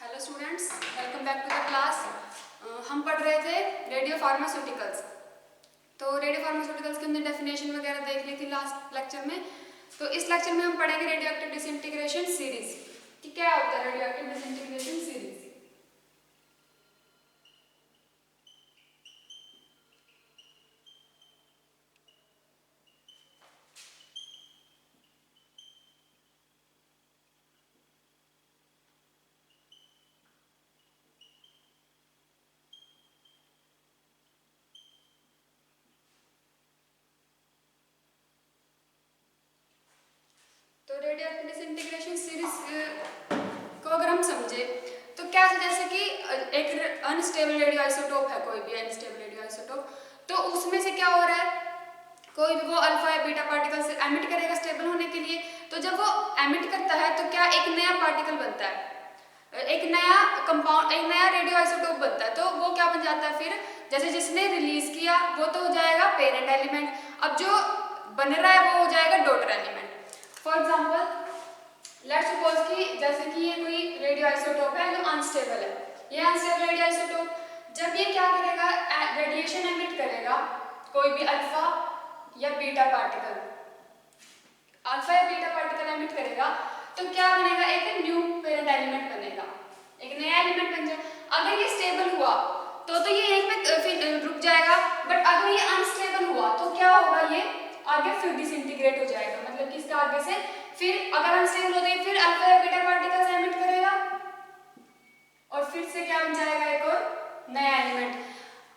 Hello students, welcome back to the class. हम पढ़ रहे थे रेडियो फार्मास्यूटिकल्स। तो रेडियो फार्मास्यूटिकल्स के हमने डेफिनेशन वगैरह देख ली थी लास्ट लेक्चर में। तो इस लेक्चर में हम पढ़ेंगे रेडियो एक्टिव डिसइंटीग्रेशन सीरीज कि क्या होता है रेडियो एक्टिव डिसइंटीग्रेशन सीरीज। तो रेडियो एक्टिव डिसइंटीग्रेशन सीरीज को अगर हम समझे तो क्या है, जैसे कि एक अनस्टेबल रेडियो आइसोटोप है, कोई भी अनस्टेबल रेडियो आइसोटोप, तो उसमें से क्या हो रहा है, कोई भी वो अल्फा या बीटा पार्टिकल से एमिट करेगा स्टेबल होने के लिए। तो जब वो एमिट करता है तो क्या एक नया पार्टिकल बनता है, एक नया कंपाउंड, एक नया रेडियो आइसोटोप बनता है। तो वो क्या बन जाता है, फिर जैसे जिसने रिलीज किया वो तो हो जाएगा पेरेंट एलिमेंट, अब जो बन रहा है वो हो जाएगा daughter element. For example let's suppose कि जैसे कि ये कोई रेडियो आइसोटोप है जो अनस्टेबल है, ये अनस्टेबल रेडियो आइसोटोप जब ये क्या करेगा, रेडिएशन एमिट करेगा, कोई भी अल्फा या बीटा पार्टिकल, अल्फा या बीटा पार्टिकल एमिट करेगा, तो क्या बनेगा, एक न्यू पेरेंट एलिमेंट बनेगा, एक नया एलिमेंट बन जाएगा। अगर ये स्टेबल हुआ तो ये यहीं पे फिर रुक जाएगा, बट अगर ये अनस्टेबल हुआ तो क्या होगा, ये आगे फिर डिसइंटीग्रेट हो जाएगा, मतलब कि इसका आगे से फिर अगर अनस्टेबल हो तो ये फिर अल्फा या बीटा पार्टिकल्स एमिट करेगा और फिर से क्या बन जाएगा, एक और नया एलिमेंट।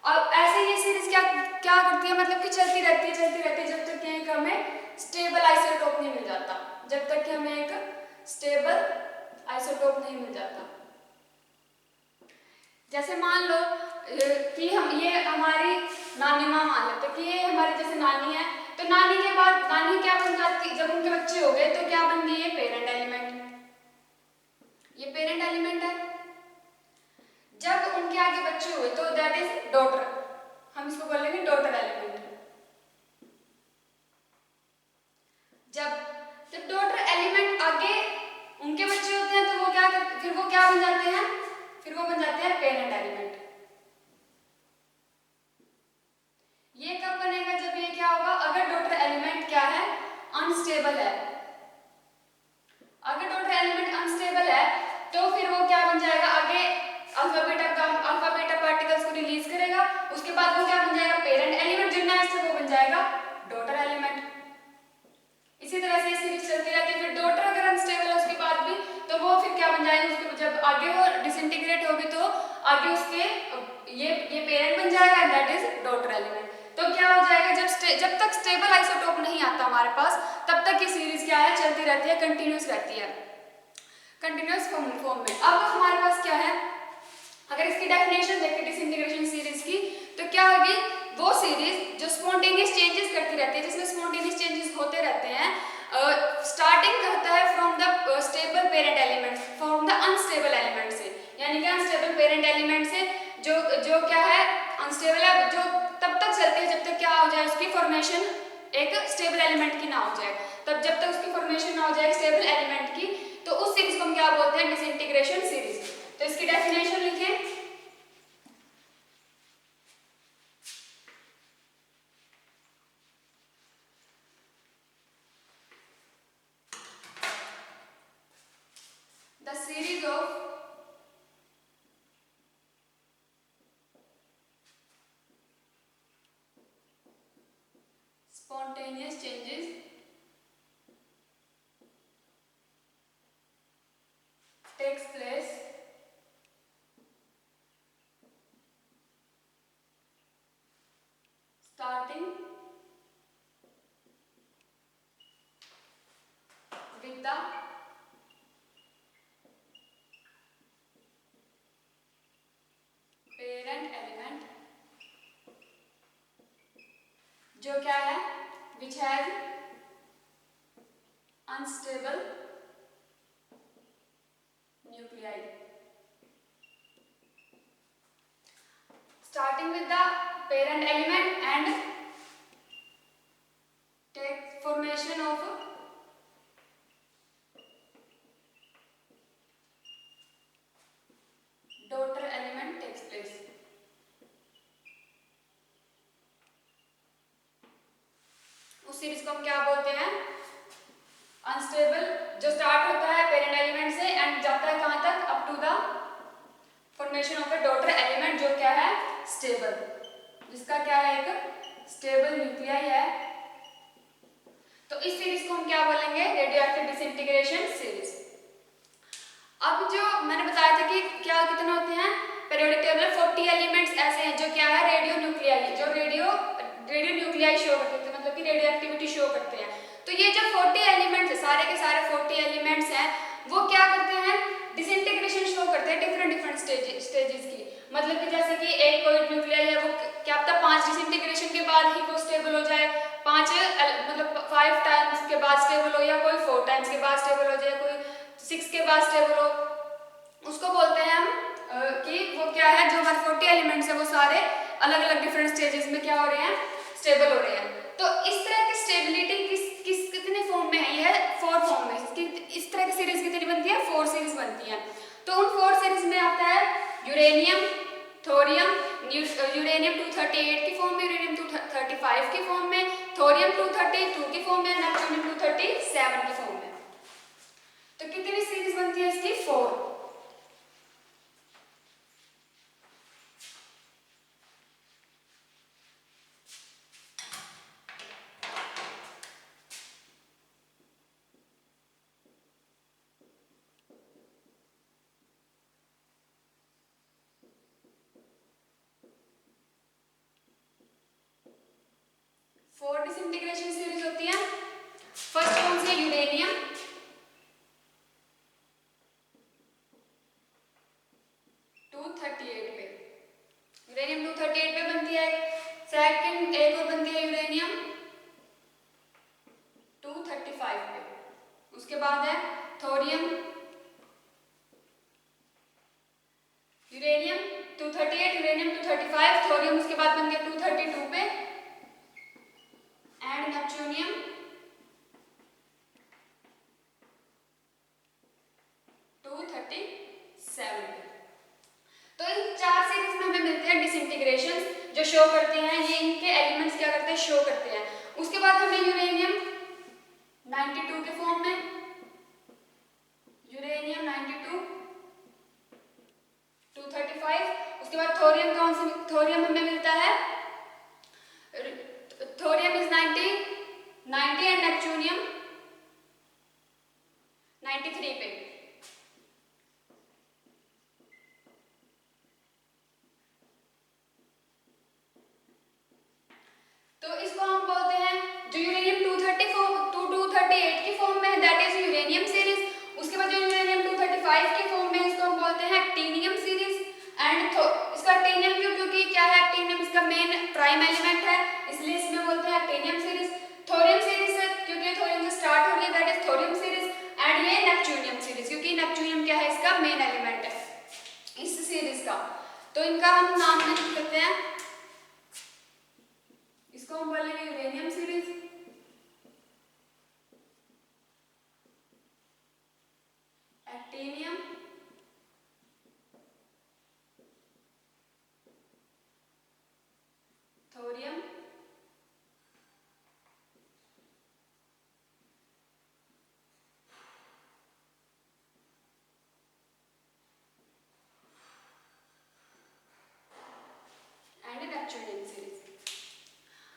अब ऐसे ये सीरीज क्या क्या करती है, मतलब कि चलती रहती है जब तक कि एक हमें स्टेबल आइसोटोप नहीं मिल जाता, जब तक कि हमें एक स्टेबल आइसोटोप नहीं मिल जाता। जैसे मान लो कि हम ये हमारी नानी माँ मान लेते कि ये हमारी जैसे नानी है, तो नानी के बाद नानी क्या बन जाती, जब उनके बच्चे हो गए तो क्या बन गई, ये पेरेंट एलिमेंट, ये पेरेंट एलिमेंट है। जब उनके आगे बच्चे हुए तो दैट इज डॉटर, हम इसको बोलेंगे डॉटर एलिमेंट। जब डॉटर एलिमेंट आगे उनके बच्चे होते हैं तो वो क्या करते, फिर वो क्या बन जाते हैं, फिर वो बन जाते हैं पेरेंट एलिमेंट। ये कब बनेगा, जब ये क्या होगा, अगर डॉटर एलिमेंट क्या है, अनस्टेबल है। अगर डॉटर एलिमेंट अनस्टेबल है तो फिर वो क्या बन जाएगा, आगे अल्फा बीटा पार्टिकल्स को रिलीज करेगा, उसके बाद वो क्या बन जाएगा, पेरेंट एलिमेंट, जो नेक्स्ट वो बन जाएगा डॉटर एलिमेंट। इसी तरह से सीरीज चलती रहती है। फिर डॉटर अगर अनस्टेबल है उसके बाद भी तो वो फिर क्या बन जाएगा, उसके जब आगे वो डिसइंटीग्रेट होगी तो आगे उसके ये पेरेंट बन जाएगा and that is daughter element. तो क्या हो जाएगा, जब तक स्टेबल आइसोटोप नहीं आता हमारे पास तब तक ये सीरीज क्या है, चलती रहती है, कंटिन्यूस रहती है, कंटिन्यूस फॉर्म में। अब हमारे पास क्या है, अगर इसकी डेफिनेशन देखें डिसइंटीग्रेशन सीरीज की तो क्या होगी, वो सीरीज जो स्पॉन्टेनियस चेंजेस करती रहती है, जिसमें स्पॉन्टेनियस चेंजेस होते रहते हैं, स्टार्टिंग होता है from the stable parent element, from the unstable element से, यानी कि अनस्टेबल पेरेंट एलिमेंट से जो क्या है अनस्टेबल है, जो तब तक चलती है जब तक क्या हो जाए, उसकी फॉर्मेशन एक स्टेबल एलिमेंट की ना हो जाए, तब जब तक उसकी फॉर्मेशन ना हो जाए स्टेबल एलिमेंट की, तो उस सीरीज को हम क्या बोलते हैं, डिसइंटीग्रेशन सीरीज। तो इसकी डेफिनेशन लिखें, the series of spontaneous changes takes place starting with the parent element जो क्या है, which has unstable nuclei, starting with the parent element and take formation of series को हम क्या बोलते हैं, अनस्टेबल, जो स्टार्ट होता है पेरेंट एलिमेंट से एंड जाता है कहां तक, up to the formation of a daughter element, जो क्या है स्टेबल, जिसका क्या है एक स्टेबल न्यूक्लियाई है। तो इस सीरीज को हम क्या बोलेंगे, रेडियोएक्टिव डिसइंटीग्रेशन सीरीज। अब जो मैंने बताया था कि क्या कितने होते हैं पीरियोडिक टेबल, 40 एलिमेंट्स ऐसे हैं जो क्या है रेडियो न्यूक्लियाई, जो रेडियो न्यूक्लियाई शो करते हैं, मतलब कि रेडियो एक्टिविटी शो करते हैं। तो ये जो 40 एलिमेंट्स है, सारे के सारे 40 एलिमेंट्स हैं, वो क्या करते हैं, डिसइंटीग्रेशन शो करते हैं डिफरेंट स्टेजेस की। मतलब कि जैसे कि एक कोई न्यूक्लियाई है, वो क्या पता 5 डिसइंटीग्रेशन के बाद ही वो स्टेबल हो जाए, 5 मतलब 5 टाइम्स के बाद स्टेबल हो, या कोई 4 टाइम्स के बाद स्टेबल हो जाए, कोई 6 के बाद स्टेबल हो, उसको बोलते हैं हम कि वो क्या है, जो हमारे 40 एलिमेंट्स है वो सारे अलग अलग डिफरेंट स्टेजेस में क्या हो रहे हैं, स्टेबल हो रहे हैं। तो इस तरह की स्टेबिलिटी कितने फॉर्म में है, ये 4 फॉर्म में, इस तरह की सीरीज कितनी बनती है, 4 सीरीज बनती है। तो उन 4 सीरीज में आता है यूरेनियम, थोरियम, यूरेनियम 238 की फॉर्म में, यूरेनियम 235 की फॉर्म में, थोरियम 232 की फॉर्म में, नेप्ट्यूनियम 237 की फॉर्म में। तो कितनी सीरीज बनती है इसकी, 4। फोर डिसइंटीग्रेशन सीरीज होती है। फर्स्ट कौन सी है, यूरेनियम 238 पे, यूरेनियम 238 पे बनती है। सेकंड एक और बनती है यूरेनियम 235 पे। उसके बाद है थोरियम, यूरेनियम 238, यूरेनियम 235, थोरियम उसके बाद बनती है 232 पे, एंड नेप्ट्यूनियम 237 पे। तो इन 4 सीरीज में हमें मिलते हैं डिसइंटीग्रेशन, जो शो करते हैं, ये इनके एलिमेंट्स क्या करते हैं, शो करते हैं। उसके बाद हमें यूरेनियम 92 के फॉर्म में, यूरेनियम 92 235, उसके बाद थोरियम कौन सा, थोरियम हमें मिलता है, थोरियम इज 90 एंड नेप्ट्यूनियम 93 पे। तो इसको हम बोलते हैं, जो यूरेनियम 238 की फॉर्म में है दैट इज यूरेनियम सीरीज। उसके बाद जो यूरेनियम 235 के फॉर्म में, इसको हम बोलते हैं एक्टिनियम सीरीज। एंड इसका एक्टिनियम क्यों, क्योंकि क्या है, एक्टिनियम इसका मेन प्राइम एलिमेंट है, इसलिए इसमें बोलते हैं एक्टिनियम सीरीज। थोरियम सीरीज है क्योंकि थोरियम से स्टार्ट हो रही है, that is thorium series. And ये नेप्ट्यूनियम सीरीज, क्योंकि नेप्ट्यूनियम क्या है, इसका मेन एलिमेंट है इस सीरीज का। तो इनका हम नाम लिख लेते हैं, इसको हम बोलेंगे uranium series, actinium, thorium, and neptunium series.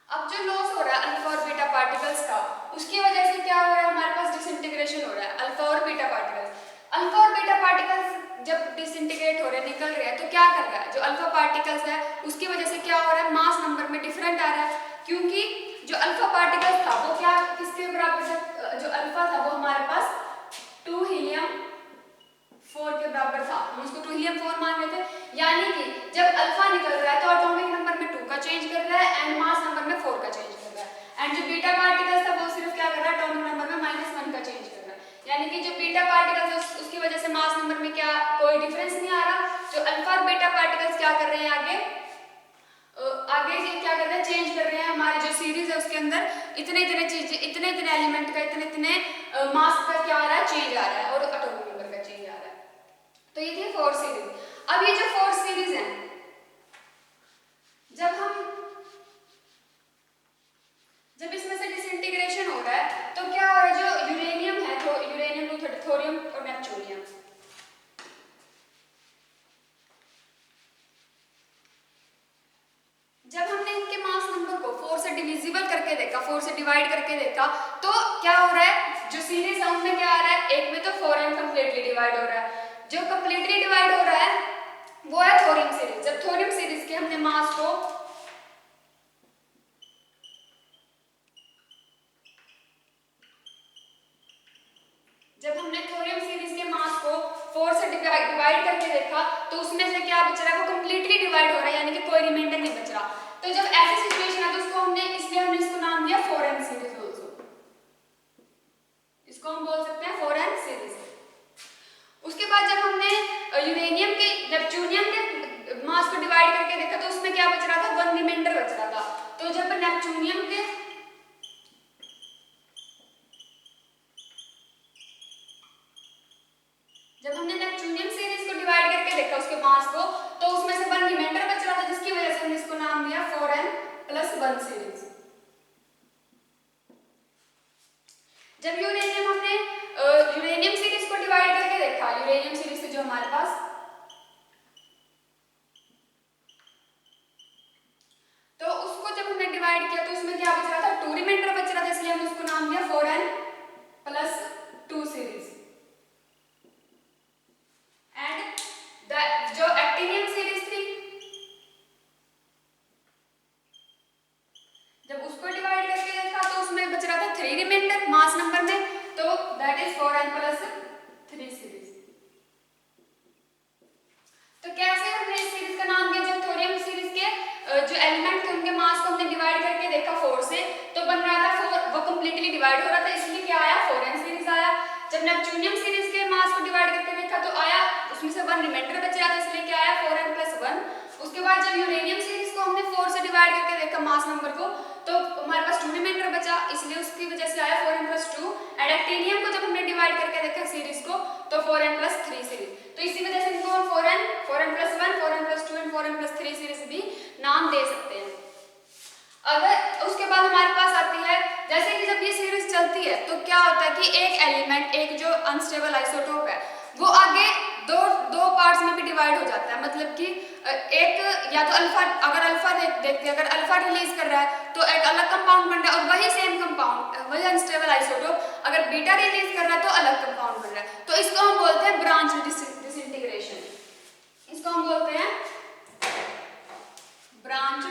अब जो लॉस हो रहा है अल्फा और बीटा पार्टिकल्स का, उसकी वजह से क्या हो रहा है, हमारे पास डिसइंटीग्रेशन हो रहा है अल्फा और बीटा पार्टिकल्स। अल्फा और बीटा पार्टिकल्स जब डिसइंटीग्रेट हो रहे हैं, निकल रहे हैं, तो क्या कर रहा है, जो अल्फा पार्टिकल्स है उसकी वजह से क्या हो रहा है, मास नंबर में डिफरेंट आ रहा है। क्योंकि जो अल्फा पार्टिकल्स था वो क्या किसके बराबर था, जो अल्फा था वो हमारे पास 2 हीलियम 4 के बराबर था, हम उसको 2 हीलियम 4 मान रहे थे। यानी कि जब अल्फा निकल रहा है तो एटॉमिक नंबर में 2 का चेंज कर रहा है एंड मास नंबर में 4 का चेंज कर रहा है। एंड जो बीटा पार्टिकल्स था वो सिर्फ क्या कर रहा है, एटॉमिक नंबर में -1 का चेंज कर रहा है। यानी कि जो बीटा पार्टिकल्स उसकी वजह से मास नंबर में क्या कोई डिफरेंस नहीं आ रहा। जो अल्फा और बीटा पार्टिकल्स क्या कर रहे हैं, आगे ये क्या कर रहे हैं, चेंज कर रहे हैं। हमारी जो सीरीज है उसके अंदर इतने इतने चीजें, इतने इतने एलिमेंट का इतने इतने मास का क्या आ रहा है, चेंज आ रहा है, और एटॉमिक नंबर का चेंज आ रहा है। तो ये थी 4 सीरीज। अब ये जो 4 सीरीज है, जब इसमें से डिसइंटीग्रेट डिविजिबल करके देखा, 4 से डिवाइड करके देखा, तो क्या हो रहा है, जो सीरीज है उनमें क्या आ रहा है, एक में तो 4n कंप्लीटली डिवाइड हो रहा है, जो कंप्लीटली डिवाइड हो रहा है वो है थोरियम सीरीज। जब थोरियम सीरीज के हमने मास को थोरियम सीरीज के मास को 4 से डिवाइड करके देखा, तो उसमें से क्या बच रहा है, वो कंप्लीटली डिवाइड हो रहा है, यानी कि कोई रिमाइंडर नहीं बच रहा। तो जब ऐसी सिचुएशन है तो उसको हमने इसको नाम दिया 4n सीरीज आल्सो, इसको हम बोल सकते हैं 4n सीरीज। उसके बाद जब हमने यूरेनियम के नेपच्यूनियम के मास को डिवाइड करके देखा, तो उसमें क्या बच रहा था, 1 रिमाइंडर बच रहा था। तो जब नेपच्यूनियम के हमने नेपच्यूनियम सीरीज को डिवाइड करके देखा उसके मास को, तो उसमें से 1 रिमाइंडर बच रहा था, जिसकी वजह से हमने इसको नाम दिया 4n+1 सीरीज। जब हमने यूरेनियम सीरीज को डिवाइड करके देखा, यूरेनियम सीरीज से जो हमारे पास, तो उसको जब हमने डिवाइड किया तो उसमें क्या बच रहा था, 2 रिमाइंडर बच रहा था, इसलिए हमने उसको नाम दिया 4n+2 सीरीज। जो एक्टिनियम सीरीज थी, जब उसको डिवाइड करके देखा तो उसमें बच रहा था 3 रिमाइंडर मास नंबर में, तो दैट इज 4n+3 सीरीज। तो कैसे हमने इस सीरीज का नाम दिया, जब थोरियम सीरीज के जो एलिमेंट थे उनके मास को हमने डिवाइड करके देखा 4 से, तो बन रहा था 4, वो कंप्लीटली डिवाइड हो रहा था, इसलिए क्या आया, 4n सीरीज आया। जब नेपच्यूनियम सीरीज के मास को डिवाइड करके देखा तो आया, उसमें से 1 रिमाइंडर बच रहा था, इसलिए क्या आया, 4n+1। उसके बाद जब यूरेनियम सीरीज को हमने 4 से डिवाइड करके देखा मास नंबर को, तो हमारे पास 2 रिमाइंडर बचा, इसलिए उसकी वजह से आया 4n+2। एंड एक्टिनियम को जब हमने डिवाइड करके देखा सीरीज को, तो 4n+3 सीरीज। तो इसी वजह से इनको हम 4n+1, 4n+2 and 4n+3 series भी नाम दे सकते हैं। अगर उसके बाद हमारे पास आती है, जैसे कि जब ये सीरीज चलती है तो क्या होता है कि एक एलिमेंट, एक जो अनस्टेबल आइसोटोप है, वो आगे दो पार्ट्स में भी डिवाइड हो जाता है। मतलब कि एक या तो अल्फा, अगर अल्फा देखते हैं, अगर अल्फा रिलीज कर रहा है तो एक अलग कंपाउंड बन रहा है, और वही सेम कंपाउंड, वही अनस्टेबल आइसोटोप अगर बीटा रिलीज कर रहा है तो अलग कंपाउंड बन रहा है। तो इसको हम बोलते हैं ब्रांच डिसइंटीग्रेशन, इसको हम बोलते हैं ब्रांच्ड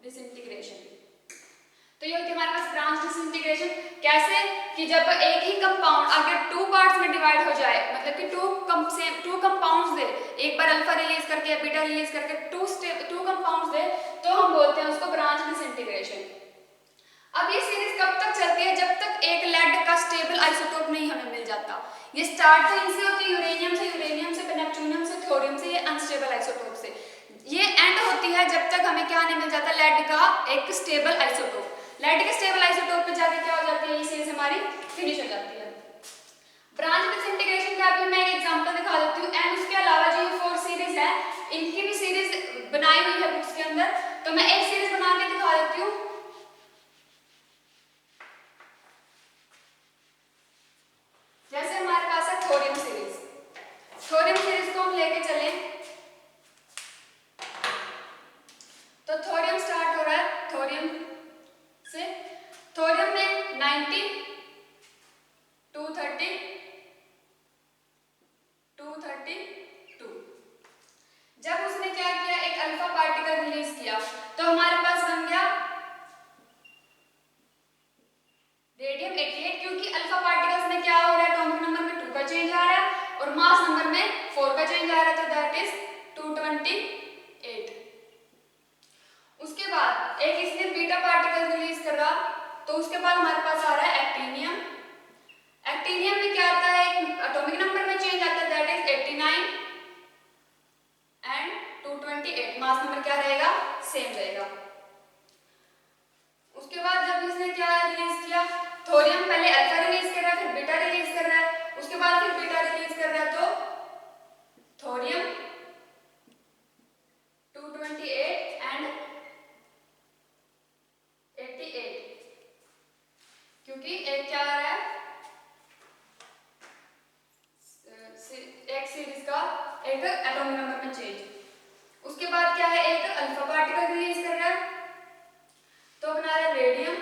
डिसइंटीग्रेशन। तो ये होती है हमारे पास ब्रांच डिसइंटीग्रेशन। कैसे कि जब एक ही कंपाउंड अगर 2 पार्ट्स में डिवाइड हो जाए, मतलब कि 2 कंपाउंड्स दे, एक बार अल्फा रिलीज करके या बीटा रिलीज करके 2 कंपाउंड्स दे, तो हम बोलते हैं उसको ब्रांच डिसइंटीग्रेशन। अब ये सीरीज कब तक चलती है, जब तक एक लेड का स्टेबल आइसोटोप नहीं हमें मिल जाता। ये स्टार्ट तो इनसे होती है, यूरेनियम से, नेपच्यूनियम से, थोरियम से, ये अनस्टेबल आइसोटोप से। ये एंड होती है जब तक हमें क्या नहीं मिल जाता, लेड का एक स्टेबल आइसोटोप। लेड के स्टेबल आइसोटोप पे जाके क्या हो जाती है, ये सीरीज हमारी फिनिश हो जाती है। ब्रांच डिसइंटीग्रेशन का भी मैं एक एग्जांपल दिखा देती हूँ। एंड उसके अलावा जो ये 4 सीरीज है, इनकी भी सीरीज बनाई हुई है बुक्स के अंदर, तो मैं एक सीरीज बना के दिखा देती हूँ। जैसे हमारे पास है थोरियम सीरीज, थोरियम सीरीज को हम लेके चले तो थोरियम स्टार्ट हो रहा है थोरियम से, थोरियम में 90, 230, 232। जब उसने क्या किया, एक अल्फा पार्टिकल रिलीज किया, तो हमारे पास बन गया रेडियम 88, क्योंकि अल्फा पार्टिकल्स में क्या हो रहा है, एटॉमिक नंबर में 2 का चेंज आ रहा है और मास नंबर में 4 का चेंज आ रहा है, तो दैट इज 228। उसके बाद एक इसने बीटा पार्टिकल रिलीज कर रहा, तो उसके बाद हमारे पास आ रहा है एक्टिनियम। एक्टिनियम में क्या आता है, एक एटॉमिक नंबर में चेंज आता है, that is 89 and 228। Mass number क्या रहेगा, सेम रहेगा। उसके बाद जब इसने क्या रिलीज किया, थोरियम पहले अल्फा रिलीज कर रहा है, फिर बीटा रिलीज कर रहा है, उसके बाद फिर बीटा रिलीज कर रहा है, तो थोरियम 228 एंड 88, क्योंकि एक क्या आ रहा है, एक एटॉमिक नंबर में चेंज। उसके बाद क्या है, एक अल्फा पार्टिकल रिलीज कर रहा है, तो बना रहा है रेडियम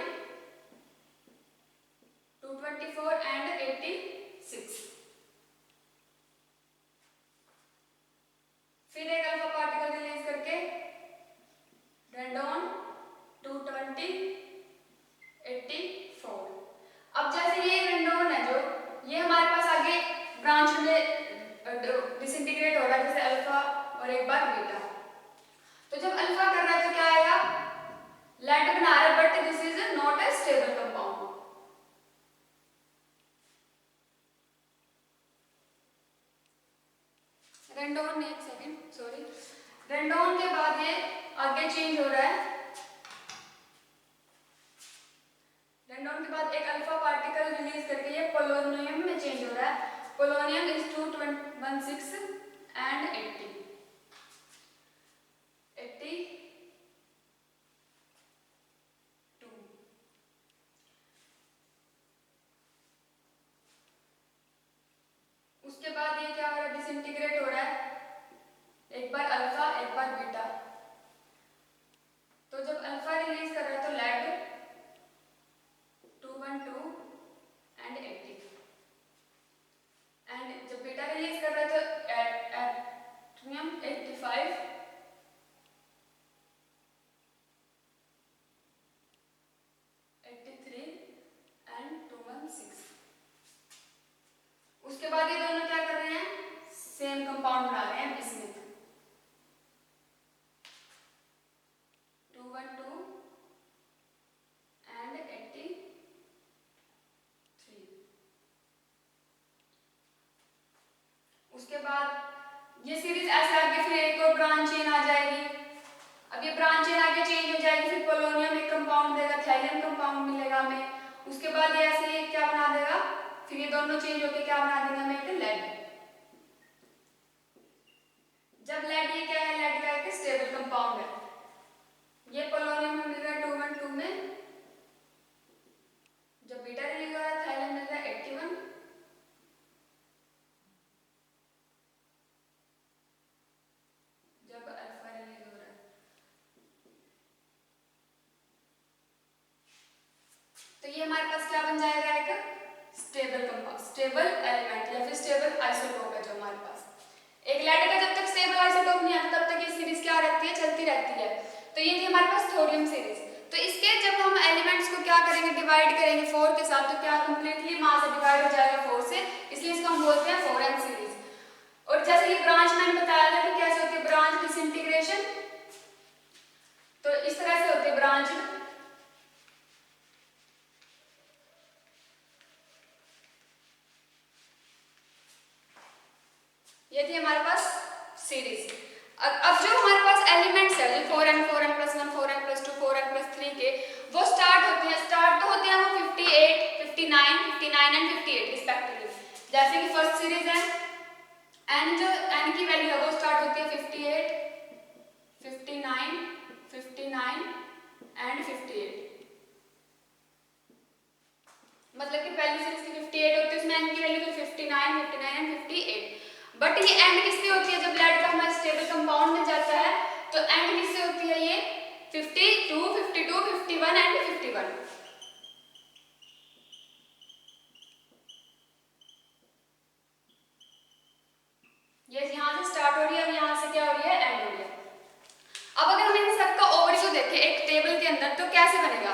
224 एंड 86। फिर एक अल्फा पार्टिकल रिलीज करके रेडॉन 220 84। अब जैसे ये रेडॉन है जो, ये हमारे पास आगे ब्रांच में डिसइंटीग्रेट हो रहा है, जैसे अल्फा और एक बार बीटा। तो जब अल्फा कर रहा है तो क्या आएगा, लेड बना रहा है, but this is not a stable compound. Radon ने, एक सेकेंड सॉरी, रेडॉन के बाद ये आगे चेंज हो रहा है। रेडॉन के बाद एक अल्फा पार्टिकल रिलीज करके ये पोलोनियम में चेंज हो रहा है। Polonium is 216 and 82। उसके बाद ये क्या हो रहा है, डिसइंटीग्रेट हो रहा है, एक बार अल्फा एक बार बीटा। तो जब अल्फा रिलीज कर रहा है तो लेड 212 एंड 80, एंड जब बीटा रिलीज कर रहा है तो एटमियम 85 83 एंड 216। उसके बाद ये दोनों क्या कर रहे हैं, सेम कंपाउंड बना रहे हैं, बिस्मिथ 212 एंड 83। उसके बाद ये सीरीज ऐसे आगे फिर एक और ब्रांच चेन आ जाएगी। अब ये ब्रांच चेन आगे चेंज हो जाएगी, फिर पोलोनियम एक कंपाउंड देगा, थैलियम कंपाउंड मिलेगा हमें। उसके बाद ये ऐसे क्या बना देगा, फिर ये दोनों चेंज होकर क्या बना देगा हमें, एक लेड। जब लेड, ये क्या है, लेड का एक स्टेबल कंपाउंड है, ये पोलोनियम में मिल रहा है 212 में, जब बीटा रिलीज हो रहा है थैलियम मिल रहा है 81, जब अल्फा रिलीज हो रहा है। तो ये हमारे पास क्या बन जाएगा, एक स्टेबल कंपाउंड, स्टेबल एलिमेंट या फिर स्टेबल आइसोटोप है जो हमारे पास। एक लेड का जब तक स्टेबल आइसोटोप नहीं आता तब तक ये सीरीज क्या रहती है, चलती रहती है। तो ये थी हमारे पास थोरियम सीरीज। तो इसके जब हम एलिमेंट्स को क्या करेंगे, डिवाइड करेंगे 4 के साथ, तो क्या कंप्लीटली मास डिवाइड हो जाएगा 4 से, इसलिए इसको हम बोलते हैं 4n सीरीज। और जैसे ये ब्रांच मैंने बताया था कि कैसे होती है ब्रांच डिसइंटीग्रेशन, तो इस तरह से होती है ब्रांच। ये थी हमारे पास सीरीज। अब जो हमारे पास एलिमेंट्स है 4n 4n + 1 4n + 2 4n + 3 के, वो स्टार्ट तो होते हैं वो 58 59 59 एंड 58 रिस्पेक्टिवली। जैसे कि फर्स्ट सीरीज है, n जो n की वैल्यू है वो स्टार्ट होती है 58 59 59 एंड 58। मतलब कि पहली सीरीज की 58 होती है, उसमें n की वैल्यू फिर 59 59 एंड 58। बट ये एंड किससे होती है, जब लेड का हमारा स्टेबल कंपाउंड में जाता है तो एंड किससे होती है, ये 52 52 51 एंड 51। ये यहां से स्टार्ट हो रही है और यहां से क्या हो रही है, एंड हो रही है। अब अगर हम इन सबका ओवरव्यू देखें एक टेबल के अंदर तो कैसे बनेगा,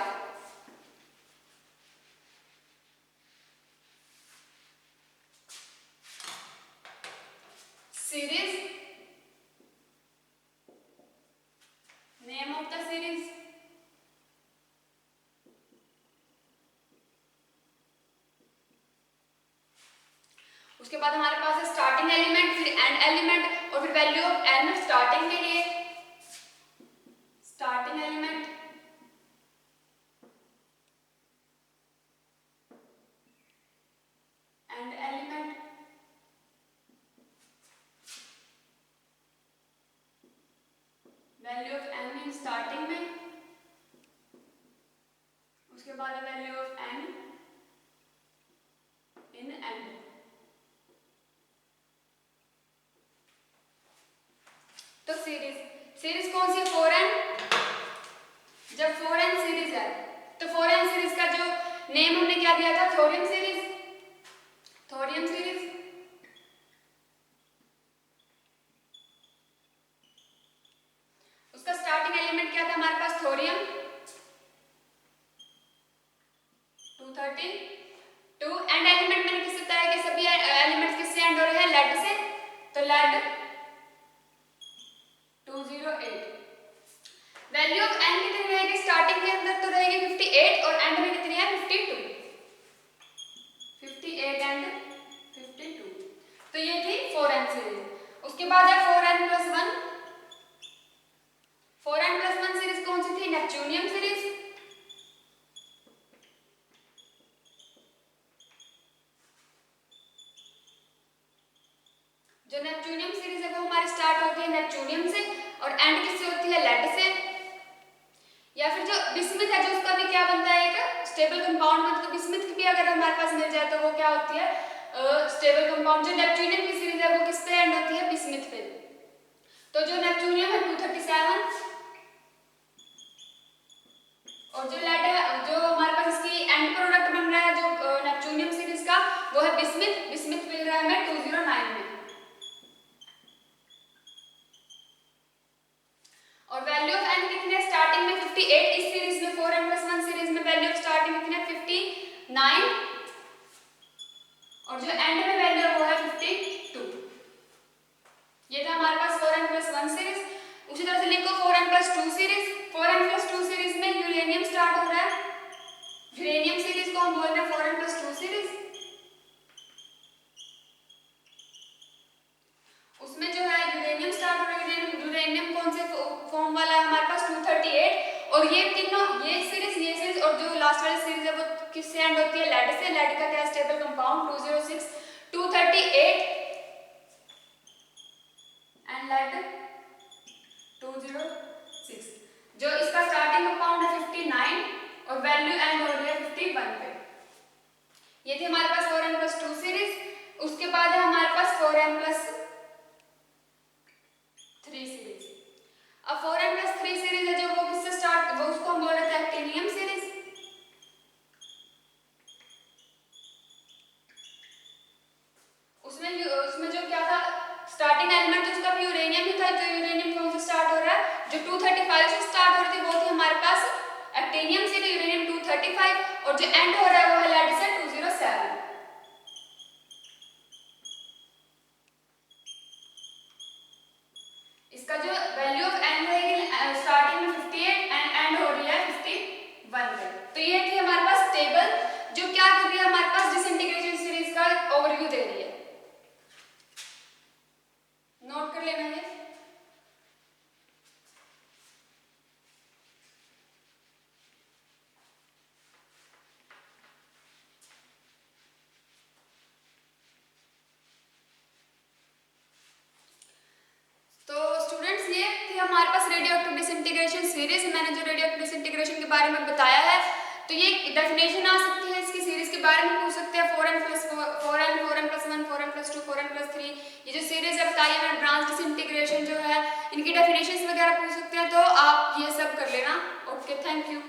series, name of the series, उसके बाद हमारे पास है स्टार्टिंग एलिमेंट, फिर एंड एलिमेंट, और फिर वैल्यू ऑफ n स्टार्टिंग के लिए, starting element, and element, value of n in starting में, उसके बाद value of n in and. Name हमने क्या दिया था, थोरियम सीरीज, थोरियम सीरीज। उसका स्टार्टिंग एलिमेंट क्या था हमारे पास, थोरियम 232, एंड एलिमेंट मैंने किससे बताया कि सभी एलिमेंट्स किससे एंड हो रहे हैं, लेड से, तो लेड 208। वैल्यू ऑफ एन कितनी रहेगी, स्टार्टिंग के अंदर तो रहेगी 58 और एंड में कितनी है 52, 58 एंड 52। तो ये थी 4n सीरीज। उसके बाद है 4n+1। 4n+1 सीरीज कौन सी थी, नेपच्यूनियम सीरीज। जो नेपच्यूनियम सीरीज है वो हमारी स्टार्ट होती है नेपच्यूनियम से और एंड किससे होती है, लेड से। या फिर जो बिस्मिथ है, जो उसका भी क्या बनता है, एक स्टेबल कंपाउंड बनता है, तो बिस्मिथ की भी अगर हमारे पास मिल जाए तो वो क्या होती है, स्टेबल कंपाउंड। जो नेपच्यूनियम की सीरीज है वो किस पे एंड होती है, बिस्मिथ पे। तो जो नेपच्यूनियम है 237 और जो लेड है, जो हमारे पास इसकी एंड प्रोडक्ट बन रहा है जो नेपच्यूनियम सीरीज का, वो है बिस्मिथ। बिस्मिथ मिल रहा है हमें 209 में। और वैल्यू ऑफ एन कितने है, स्टार्टिंग में 58 इस सीरीज में, 4n+1 सीरीज में वैल्यू ऑफ स्टार्टिंग कितने है 59 और जो एंड में वैल्यू है वो है 52। ये था हमारे पास 4n+1 सीरीज। उसी तरह से लिखो 4n+2 सीरीज। 4n+2 सीरीज में यूरेनियम स्टार्ट हो रहा है, यूरेनियम सीरीज को हम बोल रहे हैं 4n+2 सीरीज। उसमें जो है यूरेनियम स्टार्ट हो रहा है, यूरेनियम कौन से फॉर्म वाला है हमारे पास 238 और ये तीनों, ये सीरीज और जो लास्ट वाली सीरीज है वो किससे एंड होती है, लेड से। लेड का क्या स्टेबल कंपाउंड 206, 238 एंड लेड 206। जो इसका स्टार्टिंग कंपाउंड है 59 और वैल्यू एंड हो रही है 51 पे। ये थी हमारे पास 4n+2 सीरीज। उसके बाद है हमारे पास 4n+3 सीरीज। अब 4n+3 सीरीज है जो वो किससे स्टार्ट, वो उसको हम बोल रहे थे एक्टिनियम सीरीज। उसमें जो क्या था, स्टार्टिंग एलिमेंट तो उसका भी यूरेनियम ही था। जो यूरेनियम कौन से स्टार्ट हो रहा है, जो 235 से स्टार्ट हो रही थी वो थी हमारे पास एक्टिनियम सीरीज, यूरेनियम 235 और जो एंड हो रहा है वो है लेड से 207। इसका जो वैल्यू ऑफ एन रहेगी स्टार्टिंग में 58 एंड एंड हो रही है 51 पे। तो ये थी हमारे पास टेबल जो क्या कर रही है, हमारे पास डिसइंटीग्रेशन सीरीज का ओवरव्यू दे रही है। नोट कर लेना है। तो स्टूडेंट्स ये थी हमारे पास रेडियोएक्टिव डिसइंटीग्रेशन सीरीज। मैंने जो रेडियोएक्टिव डिसइंटीग्रेशन के बारे में बताया है, तो ये डेफिनेशन आ सकती है इसकी, सीरीज के बारे में पूछ सकते हैं। 4n+1, 4n+2, 4n+3, ये जो सीरीज है बताइए मैंने, ब्रांच डिसइंटीग्रेशन जो है, इनकी डेफिनेशंस वगैरह पूछ सकते हैं। तो आप ये सब कर लेना। Okay, thank you.